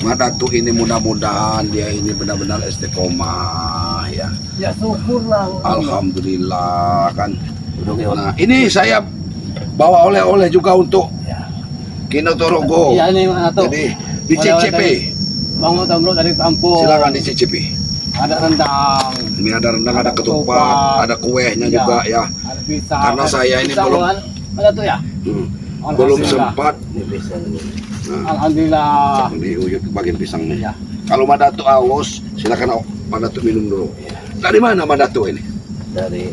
Mak Datuk ini mudah-mudahan dia ini benar-benar istiqomah ya. Ya syukurlah. Alhamdulillah kan. Nah, ini saya bawa oleh-oleh juga untuk Kino Torogo. Iya ini Mak Datuk. Jadi dicicipi. Bang Tamro dari kampung. Silakan dicicipi. Ada rendang. Ini ada rendang, ada ketupat, ada kuehnya juga ya. Ada pisang. Karena saya ini belum ada tuh ya. Belum sempat. Nah, Alhamdulillah. ini Uyut bagian pisangnya. Ya. Kalau Mak Datuk haus, silakan Mak Datuk minum dulu. Dari mana Mak Datuk ini? Dari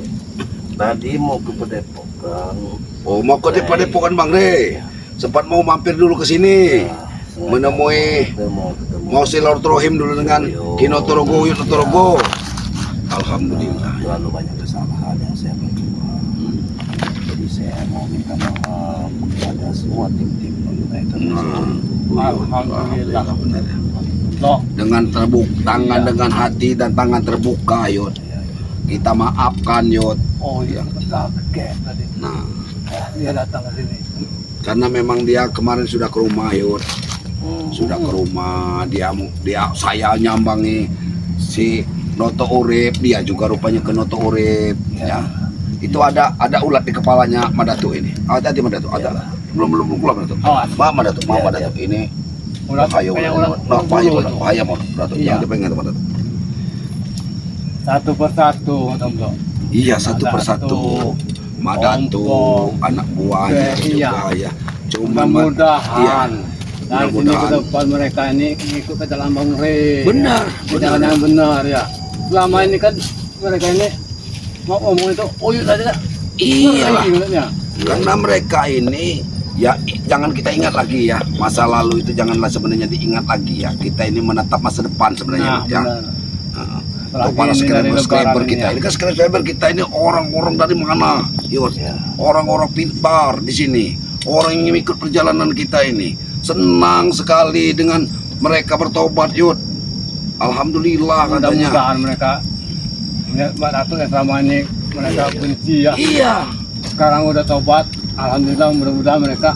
tadi mau ke Padepokan. Oh, mau ke Padepokan Bang Re. Sempat mau mampir dulu ke sini. Menemui mau silaturahim dulu dengan Kino Torogo, Uyut Torogo. Alhamdulillah. Terlalu banyak kesalahan yang saya perbuat. Jadi saya mau minta maaf kepada semua tim-tim pemerintah. Alhamdulillah. Benar ya. Loh, Dengan terbuka tangan, dengan hati dan tangan terbuka, Yud. Kita maafkan, Yud. oh iya, kaget tadi. Nah, Dia datang ke sini. karena memang dia kemarin sudah ke rumah, Yud. Sudah ke rumah, dia saya nyambangi si Noto Urip, dia juga rupanya ke Noto Urip, ya. Itu ada ulat di kepalanya Mak Datuk ini. Hati-hati Mak Datuk, ada. Belum keluar Mak Datuk. Awas. Mak Datuk, Mak Datuk ini Ulat bahaya, kayak ulat, ulat bahaya, bulu Mak tuh. bahaya Mak Datuk. Iya. Jangan dipegang Mak Datuk. Satu persatu, Tamro. Iya, satu persatu. Mak Datuk, anak buahnya Iya. juga ya. Cuma Mudah-mudahan dari sini ke mudah-mudahan. depan mereka ini ikut ke dalam Bang Re. Benar, Jalan yang benar ya. Selama ini kan mereka ini mau ngomong itu, oh iya tadi tak. Iyalah. Ingatnya. Karena mereka ini ya jangan kita ingat lagi ya, masa lalu itu janganlah sebenarnya diingat lagi ya. Kita ini menatap masa depan sebenarnya Nah, ya. benar. Nah, Apalagi untuk para ini dari subscriber lebaran kita ini ya. ini kan subscriber kita ini orang-orang dari mana, Yud? Orang-orang pintar di sini, orang yang ikut perjalanan kita ini senang sekali dengan mereka bertobat, Yud. Alhamdulillah katanya. Mudah-mudahan mereka Mbak Datuk yang selama ini mereka benci ya. Iya, Sekarang udah tobat, alhamdulillah mudah-mudahan mereka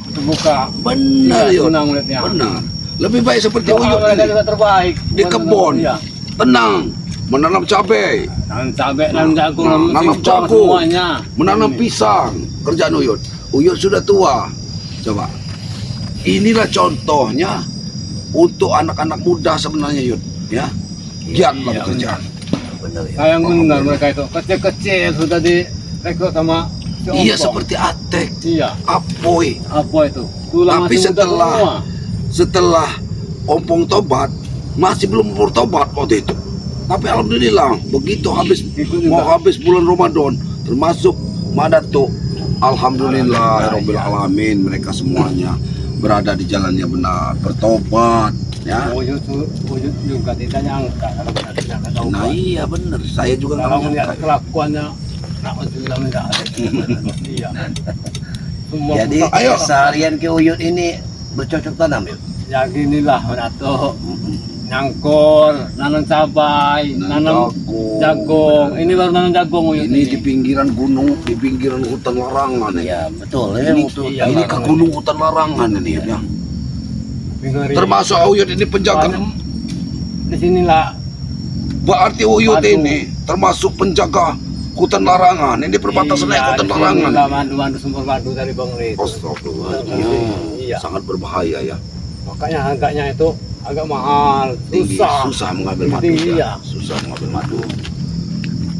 terbuka. benar, Yud. Senang melihatnya. Benar. Lebih baik seperti Doa Uyut mereka ini. juga terbaik. Di kebun, Iya. tenang, menanam cabai, Nanam cabai, nanam jagung, nanam singkong, jagung, semuanya. menanam pisang. Kerjaan Uyut. Uyut sudah tua. Coba. Inilah contohnya untuk anak-anak muda sebenarnya, Yud. Ya, giatlah Iya, bekerja. Benar ya. Sayang benar mereka itu kecil-kecil sudah direkrut sama si Iya, Ompong. seperti Atek, Iya, Apoy. apa itu? Tulang Tapi masih muda semua. setelah Ompong tobat, masih belum bertobat waktu itu. Tapi alhamdulillah, begitu habis Ikut juga. mau habis bulan Ramadan, termasuk Mak Datuk, alhamdulillah, Rabbil Alamin, mereka semuanya berada di jalan yang benar, bertobat, ya. Wujud juga tidak nyangka kalau benar tidak tahu. Nah iya bener, saya juga nggak Kalau melihat nyangka. kelakuannya, alhamdulillah tidak ada. Iya. Semua Jadi Ayo. seharian ke Uyut ini bercocok tanam ya. ya ginilah Datuk. Nyangkor, nanam cabai, nanam jagung. Ini baru nanam jagung Uyut Ini di pinggiran gunung, di pinggiran hutan larangan ya. Ya betul. Ini, iya, ini ke gunung hutan larangan ini ya. Termasuk Termasuk Uyut ini penjaga. di sinilah Berarti Uyut Batu. ini termasuk penjaga hutan larangan. Ini perbatasan hutan larangan. Mandu sumber madu dari Bang Re. Astagfirullahaladzim. Iya. Sangat berbahaya ya. Makanya harganya itu agak mahal, Tinggi, susah. susah mengambil madu Tinggi, ya. ya. Susah mengambil madu.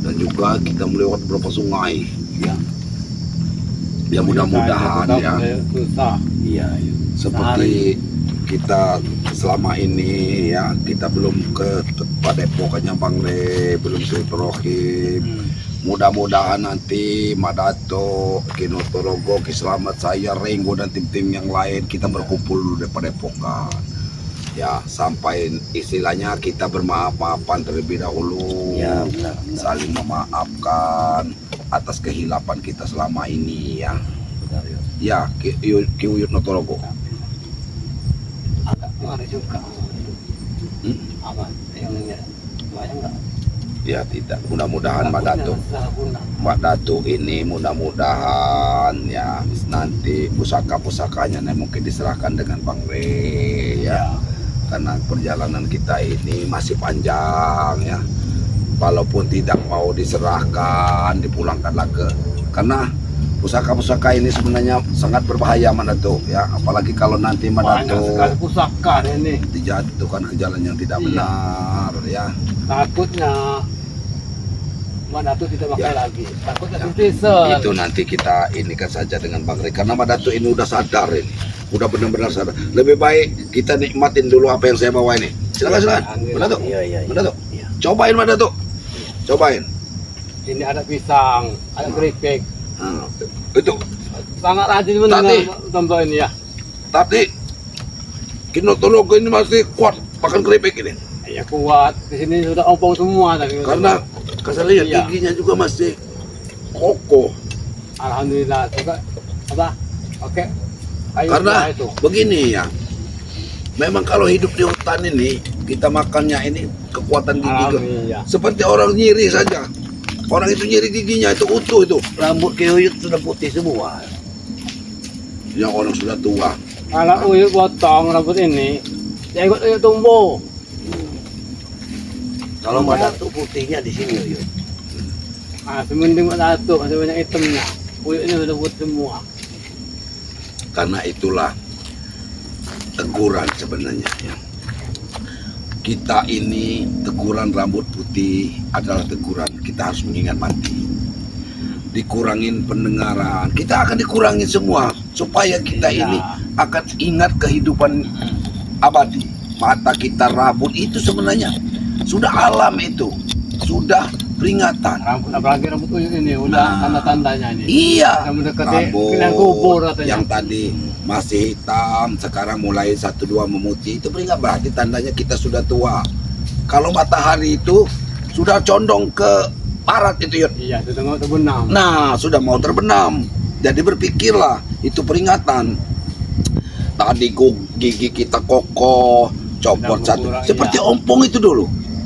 Dan juga kita melewati beberapa sungai ya. Ya mudah-mudahan ya. Susah. Iya, seperti kita selama ini ya, kita belum ke Padepokannya Bang Re, belum silaturahim. Mudah-mudahan nanti Mak Datuk, Kino Torogo, Ki Slamet, saya, Renggo dan tim-tim yang lain kita berkumpul dulu di Padepokan. Ya, sampai istilahnya kita bermaaf-maafan terlebih dahulu. Ya benar. Saling memaafkan atas kehilapan kita selama ini ya. Benar ya. Ya, Ki Uyut Notorogo. Agak ngeri juga. Apa? Yang ini banyak nggak? Ya tidak, mudah-mudahan Mak Datuk. Mak Datuk ini mudah-mudahan ya nanti pusaka-pusakanya mungkin diserahkan dengan Bang Re ya. karena perjalanan kita ini masih panjang ya. Walaupun tidak mau diserahkan, dipulangkan lagi, karena pusaka-pusaka ini sebenarnya sangat berbahaya Madatuk ya, apalagi kalau nanti Banyak sekali Madatuk pusaka ini. dijatuhkan ke jalan yang tidak Iya. benar ya. Takutnya Madatuk tidak pakai Ya. lagi. Takutnya simpisen. Itu nanti kita inikan saja dengan Bang Rey, karena Madatuk ini udah sadar ini, udah benar-benar sadar. Lebih baik kita nikmatin dulu apa yang saya bawa ini. Silakan Madatuk. Iya. Madatuk. Iya. Cobain Madatuk. Cobain. Ini ada pisang, ada keripik. Nah, itu Sangat rajin Tadi. mendengar contoh ini ya. tadi Kinotonogo ini masih kuat makan keripik ini, Ya kuat. Di sini sudah ompong semua tadi. karena saya lihat Iya. giginya juga masih kokoh. Alhamdulillah. Coba apa? Oke. Ayo Karena itu. begini ya, memang kalau hidup di hutan ini kita makannya ini kekuatan gigi Alhamdulillah. seperti orang nyiri saja. Orang itu nyiri giginya itu utuh itu, Rambut Kiyuyut sudah putih semua. yang orang sudah tua. Kalau Uyut potong rambut ini, ya ikut Uyut tumbuh. Kalau Madatuk putihnya di sini Uyut. Ah, semending Madatuk, masih banyak hitamnya. Uyut ini sudah putih semua. Karena itulah teguran sebenarnya ya. Kita ini teguran rambut putih adalah teguran kita harus mengingat mati. Dikurangin pendengaran, kita akan dikurangin semua supaya kita Iya. ini akan ingat kehidupan abadi. Mata kita rabun itu sebenarnya sudah alam itu, sudah peringatan. Rambut apalagi rambut Uyut ini udah Nah. tanda-tandanya ini. Iya, Sudah mendekati rambut pinang kubur katanya. yang tadi masih hitam, sekarang mulai 1-2 memutih, itu peringatan, berarti tandanya kita sudah tua. Kalau matahari itu sudah condong ke barat itu Yud. Iya, sudah mau terbenam. Nah, sudah mau terbenam. Jadi berpikirlah, itu peringatan. Tadi gigi kita kokoh, copot Sudah satu. berkurang, Seperti iya. ompong itu dulu.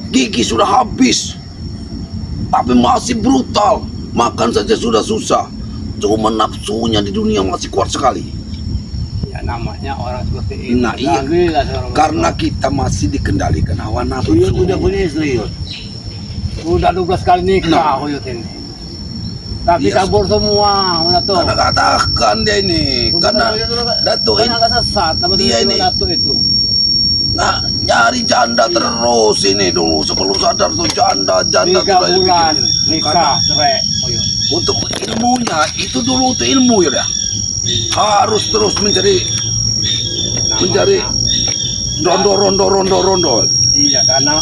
Gigi sudah habis. Tapi masih brutal. Makan saja sudah susah. Cuma nafsunya di dunia masih kuat sekali. Ya namanya orang seperti ini. Nah, iya. Alhamdulillah, seorang Karena kita masih dikendalikan hawa nafsu. Uyut udah punya istri Uyut. udah 12 kali nikah Nah. Uyut ini. Tapi Iya. kabur semua, Madatuk. Karena katakan dia ini. Karena Datuk Kan ini agak sesat sama Dia ini. Madatuk itu. nah, nyari janda terus ini dulu. Sebelum sadar tuh janda 3 sudah bulan dipikirin. nikah cerai Uyut. Untuk ilmunya itu dulu untuk ilmu ya. Harus terus mencari rondo. Iya, karena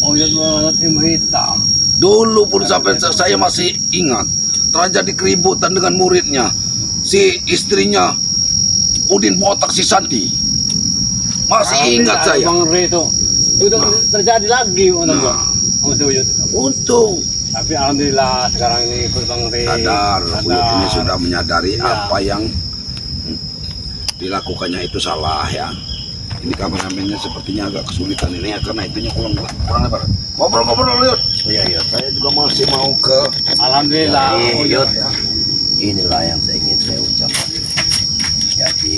Uyut menurut ilmu hitam. Dulu pun sampai saya masih ingat terjadi keributan dengan muridnya, si istrinya Udin Botak si Santi. Masih ingat saya. Bang Rey itu terjadi lagi Madatuk. Nah, Sama si Uyut itu. untung Tapi alhamdulillah sekarang ini ikut Bang Rey. sadar, Uyut ini sudah menyadari Iya. apa yang dilakukannya itu salah ya. Ini kameramennya sepertinya agak kesulitan ini ya, karena itunya kurang lebar. Ngobrol Uyut. Iya. Saya juga masih mau ke Alhamdulillah. Iya, Uyut. iya. Inilah yang ingin saya ucapkan. Jadi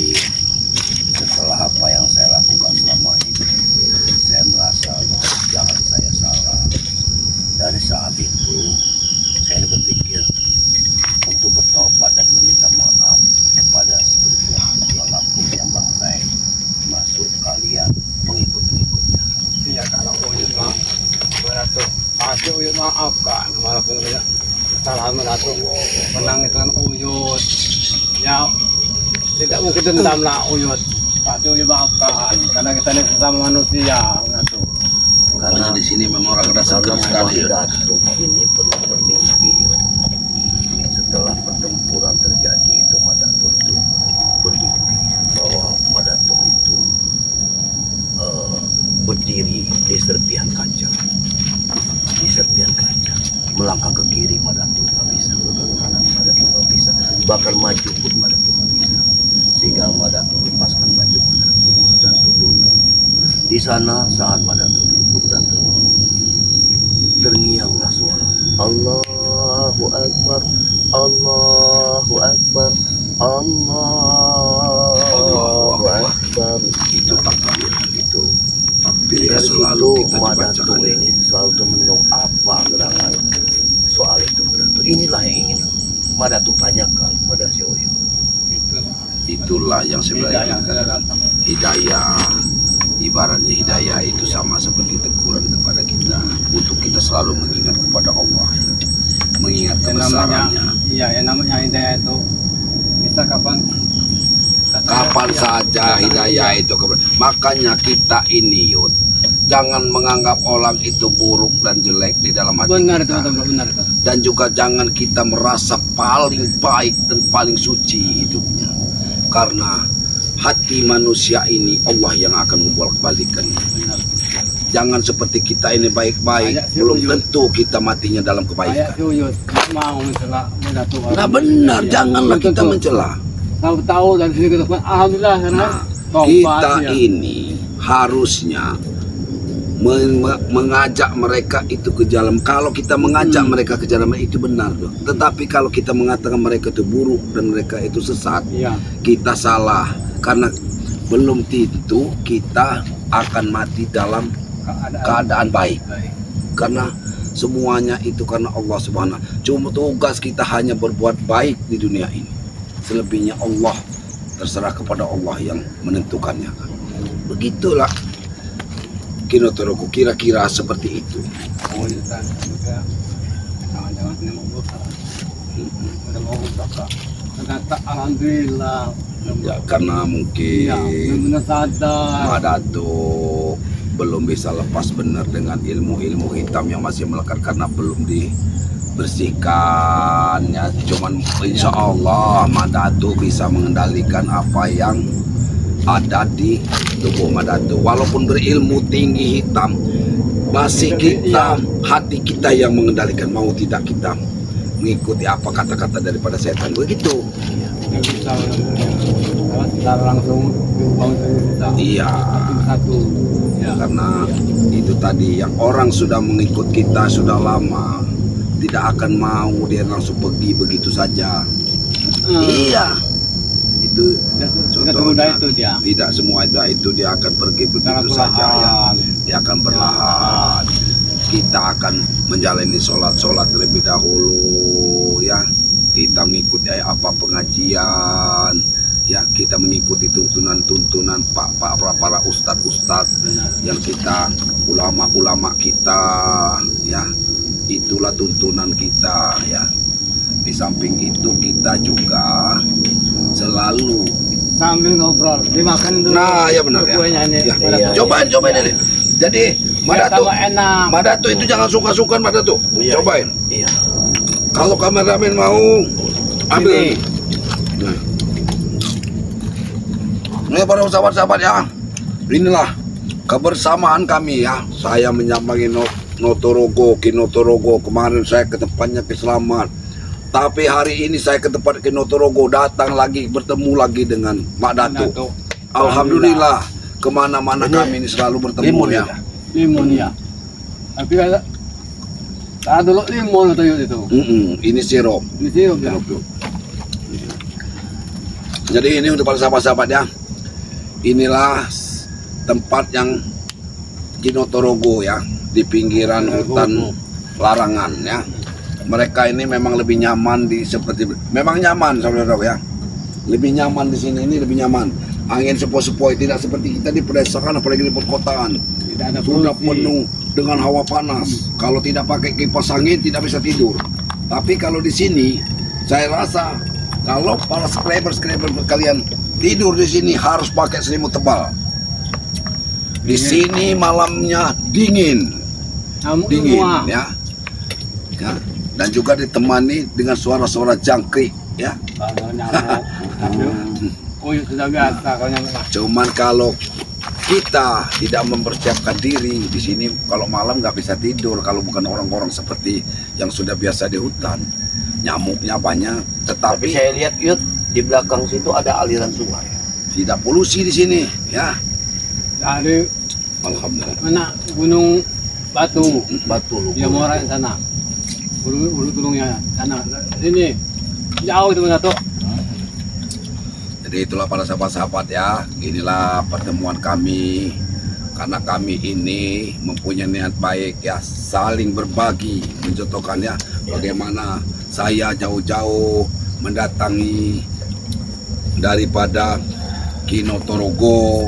setelah apa yang saya lakukan selama ini, saya merasa bahwa jalan saya salah. Dari saat itu, saya berpikir untuk bertobat dan meminta maaf kepada spiritual lampung yang bangkai, masuk kalian pengikut-pengikutnya. Iya, kalau Uyut mah Madatuk pasti Uyut maafkan walaupun tidak kesalahan Madatuk menangis dengan Uyut. Ya tidak mungkin dendam lah Uyut. Pasti Uyut maafkan karena kita ini sesama manusia Madatuk. Karena di sini memang orang rasa Karena sekali ya. Datuk ini pernah bermimpi. Setelah pertempuran terjadi itu Madatuk itu bermimpi bahwa Madatuk itu berdiri di serpihan kaca. Di serpihan kaca. Melangkah ke kiri Madatuk tak bisa, ke kanan Madatuk tak bisa, bahkan maju pun Madatuk tak bisa. Sehingga Madatuk lepaskan baju Madatuk duduk. Di sana saat Madatuk duduk dan terngianglah suara Allahu Akbar, Allahu Akbar, Allahu Akbar. Itu takbir. Itu Dulu kita Madatu dibacakan. ini selalu temenung apa gerangan soal itu Madatu. Inilah yang ingin Madatu tanyakan pada si Oyo. Itulah yang sebenarnya Hidayah. hidayah. Ibaratnya hidayah itu sama seperti teguran kepada kita untuk kita selalu mengingat kepada Allah, mengingat Yang namanya, kebesarannya. iya, yang namanya hidayah itu bisa kapan Saja hidayah itu makanya kita ini Yud, jangan menganggap orang itu buruk dan jelek di dalam hati benar itu, kita. benar itu. Dan juga jangan kita merasa paling baik dan paling suci hidupnya, karena hati manusia ini Allah yang akan membolak-balikan. Benar. Jangan seperti kita ini baik-baik, Kayak si belum Uyut. tentu kita matinya dalam Kayak kebaikan. si Uyut, nggak mau mencela Madatu. Nah benar, Iya, janganlah betul kita tuh. mencela. Tahu-tahu dari sini ke depan, alhamdulillah karena Nah, tobat, kita ya. ini harusnya mengajak mereka itu ke jalan. Kalau kita mengajak mereka ke jalan itu benar dong. Tetapi kalau kita mengatakan mereka itu buruk dan mereka itu sesat, Iya. kita salah. Karena belum tentu kita akan mati dalam keadaan baik. Karena semuanya itu karena Allah Subhanahu. Cuma tugas kita hanya berbuat baik di dunia ini. Selebihnya Allah, terserah kepada Allah yang menentukannya. Begitulah Kinotoroku, kira-kira seperti itu. Oh, iya, kan. Juga, jangan-jangan ini mau buka. Udah mau buka. Ternyata alhamdulillah. Ya karena mungkin Iya, benar-benar sadar. Madatu belum bisa lepas benar dengan ilmu-ilmu hitam yang masih melekat karena belum dibersihkan ya. Cuman insya Allah Madatu bisa mengendalikan apa yang ada di tubuh Madatu. Walaupun berilmu tinggi hitam, masih kita, hati kita yang mengendalikan. Mau tidak kita mengikuti apa kata-kata daripada setan. Begitu. Nggak bisa, kalau secara langsung diubah itu bisa. Iya. Satu. Ya. Karena itu tadi yang orang sudah mengikut kita sudah lama, tidak akan mau dia langsung pergi begitu saja. Iya. Itu Sudah semudah itu dia. tidak semua itu dia akan pergi Secara begitu saja ya. perlahan. Dia akan perlahan. Kita akan menjalani sholat terlebih dahulu ya. Kita mengikuti apa pengajian ya, kita mengikuti tuntunan-tuntunan para ustadz-ustadz Benar. yang kita, ulama-ulama kita ya, itulah tuntunan kita ya. Di samping itu kita juga selalu Sambil ngobrol, dimakan dulu. nah ya benar ya, Kuenya ini. ya. Iya, cobain ini. Jadi Madatu, tambah enak. Madatu itu jangan suka-suka Madatu, Iya, cobain. Iya. Kalau kameramen mau ambil. Ini. Nah, para sahabat-sahabat ya, inilah kebersamaan kami ya. Saya menyambangi Kinotorogo kemarin saya ke tempatnya Keselamat. Tapi hari ini saya ke tempat Kinotorogo, datang lagi, bertemu lagi dengan Mak Datu. Dato. Alhamdulillah, kemana-mana Ini kami ini selalu bertemu Limun ya. Limun ya. Tapi ada dulu limun atau itu. Ini sirup. Ini sirup ya. Sirup, yuk. Jadi ini untuk para sahabat-sahabat ya. Inilah tempat yang Kinotorogo ya, di pinggiran hutan larangan ya. Mereka ini memang lebih nyaman di seperti, memang nyaman saudara ya. Lebih nyaman di sini, ini lebih nyaman. Angin sepoi-sepoi, tidak seperti kita di pedesaan apalagi di perkotaan. Tidak ada Sudah polusi. penuh dengan hawa panas. Kalau tidak pakai kipas angin tidak bisa tidur. Tapi kalau di sini saya rasa kalau para subscriber kalian tidur di sini harus pakai selimut tebal. Di sini malamnya dingin, Nyamuk dingin semua. ya. Ya. Dan juga ditemani dengan suara-suara jangkrik ya. Kalau nyamuk. Oh, ya sudah biasa kalau nyamuk. Cuman kalau kita tidak mempersiapkan diri di sini, kalau malam nggak bisa tidur kalau bukan orang-orang seperti yang sudah biasa di hutan. Nyamuknya banyak, Tapi tetapi saya lihat Yud, di belakang situ ada aliran sungai. tidak polusi di sini ya. Dari Alhamdulillah. mana Gunung Batu. Batu lu. Dia mau orang sana. Ulu tulungnya sana. Sini. Jauh itu Dato. Jadi itulah para sahabat-sahabat ya. Inilah pertemuan kami karena kami ini mempunyai niat baik ya, saling berbagi, mencontohkan ya bagaimana saya jauh-jauh mendatangi daripada Kinotorogo.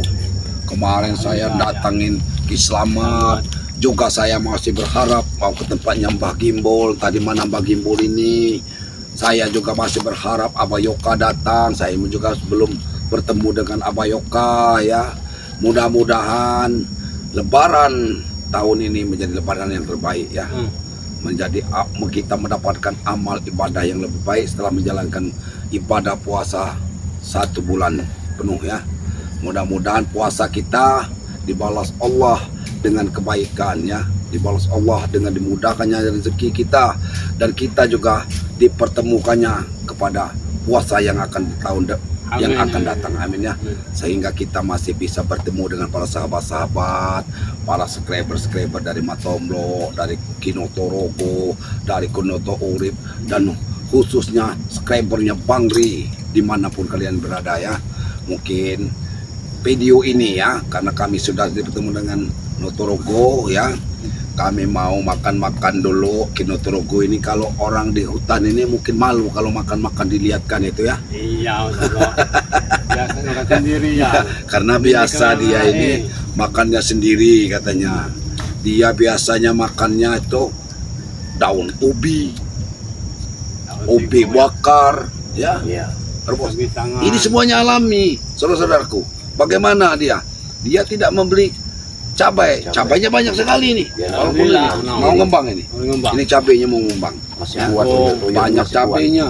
Kemarin saya datangin Ki Slamet, juga saya masih berharap mau ke tempatnya Mbah Gimbol. Tadi mana Mbah Gimbol ini, saya juga masih berharap Abah Yoka datang. Saya juga belum bertemu dengan Abah Yoka ya. Mudah-mudahan Lebaran tahun ini menjadi Lebaran yang terbaik ya. Menjadi kita mendapatkan amal ibadah yang lebih baik setelah menjalankan ibadah puasa 1 bulan penuh ya. Mudah-mudahan puasa kita dibalas Allah dengan kebaikan ya, dibalas Allah dengan dimudahkannya rezeki kita, dan kita juga dipertemukannya kepada puasa yang akan yang akan datang, amin ya. Sehingga kita masih bisa bertemu dengan para sahabat-sahabat, para subscriber dari Matomblo, dari Kinotorogo, dari Kunoto Urip, dan khususnya subscribernya Bang Ri dimanapun kalian berada ya. Mungkin video ini ya, karena kami sudah bertemu dengan Notorogo ya, kami mau makan-makan dulu. Kinotorogo ini kalau orang di hutan ini mungkin malu kalau makan-makan dilihatkan itu ya. Iya, biasa makan sendiri ya. Karena biasa dia ini makannya sendiri katanya. Dia biasanya makannya itu daun ubi bakar ya. Iya. Rebus. Ini semuanya alami, saudara-saudaraku. Bagaimana dia? Dia tidak membeli cabai. Cabainya banyak sekali nih. Ya, Walaupun ini mau ngembang ini. Ini cabainya mau ngembang. Masih Ya. kuat untuk Banyak masih kuat. cabainya.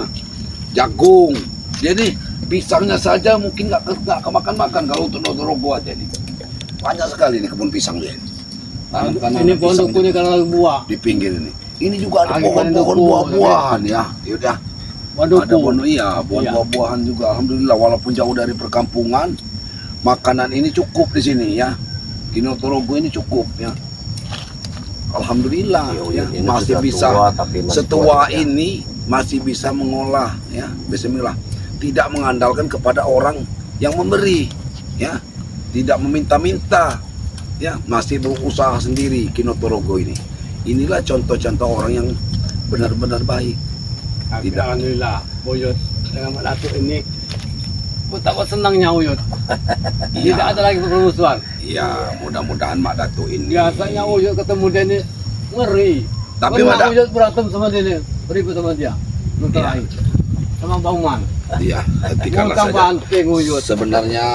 Jagung. Jadi pisangnya saja mungkin nggak kemakan-makan kalau untuk Notorogo aja nih. Banyak sekali nih kebun pisang dia. Tanam-tanam Ini pisang pondok kuning kalau buah. di pinggir ini. Ini juga ada Lagi pohon-pohon pada buah-buahan ya. Yaudah. Waduh, Ada pohon iya, buah-buahan juga. Alhamdulillah walaupun jauh dari perkampungan, makanan ini cukup di sini ya. Kinotorogo ini cukup ya. Alhamdulillah ya, Ini masih sudah bisa tua, tapi masih setua kuat, ya. ini masih bisa mengolah ya. Bismillah. Tidak mengandalkan kepada orang yang memberi ya. Tidak meminta-minta ya, masih berusaha sendiri Kinotorogo ini. Inilah contoh-contoh orang yang benar-benar baik. Tidak. Alhamdulillah, Uyut dengan Mak Datuk ini betapa senangnya Uyut. Tidak Iya, ada lagi permusuhan. ya mudah-mudahan Mak Datuk ini. Biasanya Uyut ketemu dia ini ngeri. Tapi Pernah Mak Uyut berantem sama dia nih, beribut sama dia. Nuntut Iya. air. Sama Bauman. Iya, hentikanlah Ngutang saja. banting Uyut. Sebenarnya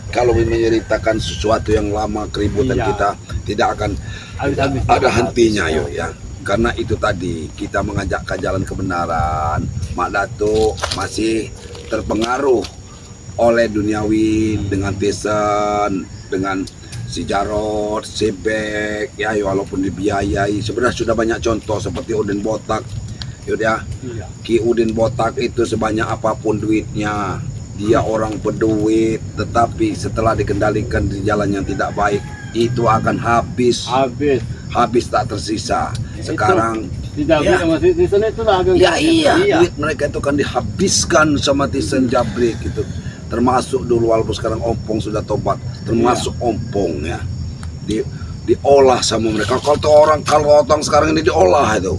kalau menceritakan sesuatu yang lama, keributan Iya. kita tidak akan Habis-habis. ada hentinya yuk ya. Karena itu tadi kita mengajak ke jalan kebenaran. Mak Datuk masih terpengaruh oleh duniawi dengan Tesen, dengan si Jarot, si Bek, ya walaupun dibiayai. Sebenarnya sudah banyak contoh seperti Udin Botak. Yaudah, Iya. Ki Udin Botak itu sebanyak apapun duitnya, dia orang berduit, tetapi setelah dikendalikan di jalan yang tidak baik, itu akan habis tak tersisa. Sekarang Tidak Ya. bisa masih di sana itu lah agak ya iya, duit mereka itu kan dihabiskan sama Tisen Jabrik itu. Termasuk dulu walaupun sekarang Ompong sudah tobat, termasuk Ompong ya. Diolah sama mereka. Kalau orang sekarang ini diolah itu,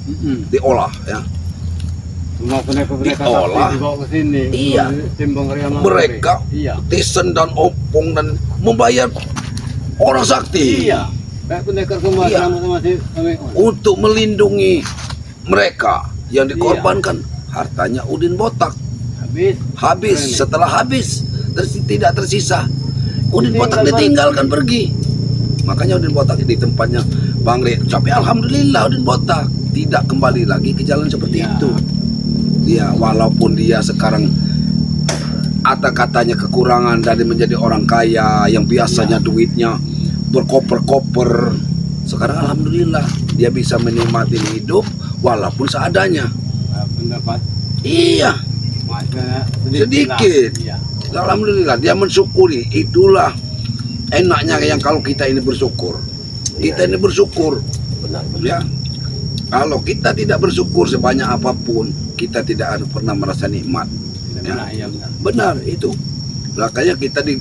diolah ya. Semua pendekar-pendekar Diolah. sakti dibawa ke sini. Iya. Timbang Riama. Mereka Iya. Tisen dan Ompong dan membayar orang sakti Iya. Kayak pendekar kembar Iya. sama si untuk melindungi mereka yang dikorbankan. Hartanya Udin Botak habis. Keren. setelah habis tidak tersisa. Udin Botak ditinggalkan pergi. Makanya Udin Botak di tempatnya Bang Ri. Tapi alhamdulillah Udin Botak tidak kembali lagi ke jalan seperti Iya. itu. Dia walaupun dia sekarang katanya kekurangan dari menjadi orang kaya yang biasanya duitnya berkoper-koper, sekarang alhamdulillah dia bisa menikmati hidup walaupun seadanya. Pendapat Iya, masnya Sedikit. Iya. alhamdulillah dia mensyukuri. Itulah enaknya yang kalau kita ini bersyukur. Kita ini bersyukur Benar. ya. Kalau kita tidak bersyukur sebanyak apapun, kita tidak akan pernah merasa nikmat. Tidak Ya. benar, iya benar. Benar itu. Makanya kita di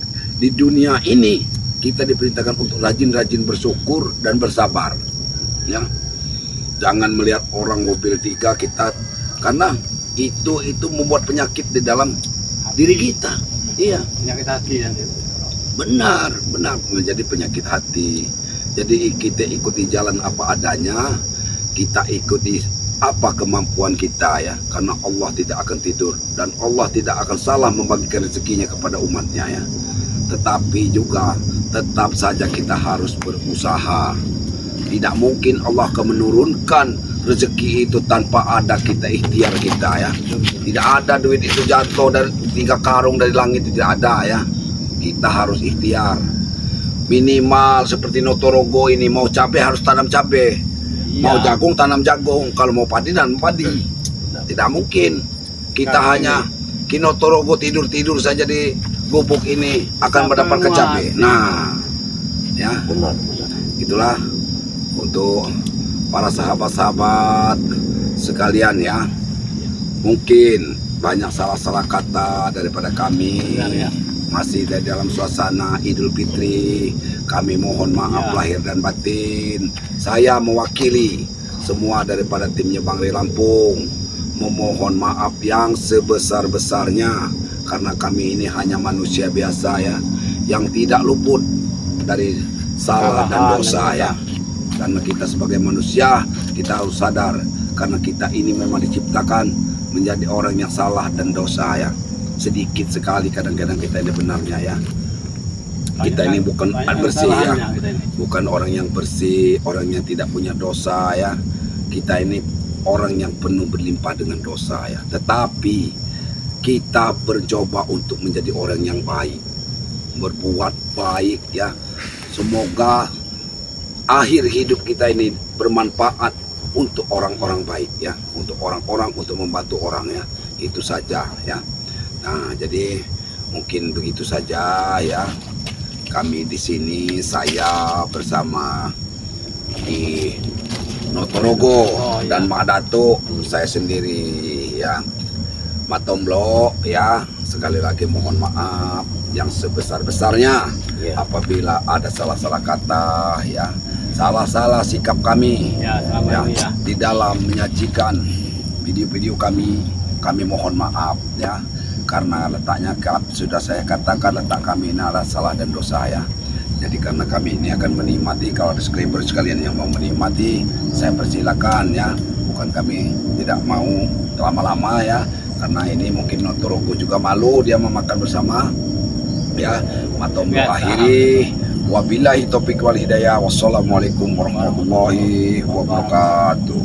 dunia ini kita diperintahkan untuk rajin-rajin bersyukur dan bersabar. Ya, jangan melihat orang mobil 3 kita, karena itu membuat penyakit di dalam diri kita. Iya, penyakit hati nanti. benar menjadi penyakit hati. Jadi kita ikuti jalan apa adanya, kita ikuti apa kemampuan kita ya, karena Allah tidak akan tidur dan Allah tidak akan salah membagikan rezekinya kepada umatnya ya. Tetapi juga tetap saja kita harus berusaha. Tidak mungkin Allah akan menurunkan rezeki itu tanpa ada kita ikhtiar kita ya. Tidak ada duit itu jatuh dari 3 karung dari langit, tidak ada ya. Kita harus ikhtiar. Minimal seperti Notorogo ini, mau cabai harus tanam cabai, mau jagung tanam jagung, kalau mau padi tanam padi. Tidak mungkin kita hanya Kinotorogo tidur saja di gubuk ini akan mendapatkan cabai. Nah, ya, Benar. itulah untuk para sahabat-sahabat sekalian ya. Mungkin banyak salah-salah kata daripada kami. Benar, ya. Masih di dalam suasana Idul Fitri, kami mohon maaf lahir dan batin. Saya mewakili semua daripada timnya Bang Rey Lampung memohon maaf yang sebesar-besarnya, karena kami ini hanya manusia biasa ya, yang tidak luput dari salah dan dosa ya. Karena kita sebagai manusia, kita harus sadar karena kita ini memang diciptakan menjadi orang yang salah dan dosa ya. Sedikit sekali kadang-kadang kita ini benarnya ya. Kita ini bukan bersih ya, bukan orang yang bersih, orang yang tidak punya dosa ya. Kita ini orang yang penuh berlimpah dengan dosa ya. Tetapi kita mencoba untuk menjadi orang yang baik, berbuat baik ya. Semoga akhir hidup kita ini bermanfaat untuk orang-orang baik ya, untuk orang-orang, untuk membantu orang ya. Itu saja ya. Nah, jadi mungkin begitu saja ya. Kami di sini, saya bersama di Notorogo dan Mak Datuk, saya sendiri ya, Matomblo ya. Sekali lagi mohon maaf yang sebesar-besarnya apabila ada salah-salah kata ya, salah-salah sikap kami ya, di dalam menyajikan video-video kami mohon maaf ya. Karena letaknya sudah saya katakan, letak kami ini adalah salah dan dosa ya. Jadi karena kami ini akan menikmati, kalau ada subscriber sekalian yang mau menikmati, saya persilakan ya. Bukan kami tidak mau lama-lama ya, karena ini mungkin Notorogo juga malu dia memakan bersama ya. Matomblo akhiri, wabillahi taufiq wal hidayah, wassalamualaikum warahmatullahi wabarakatuh.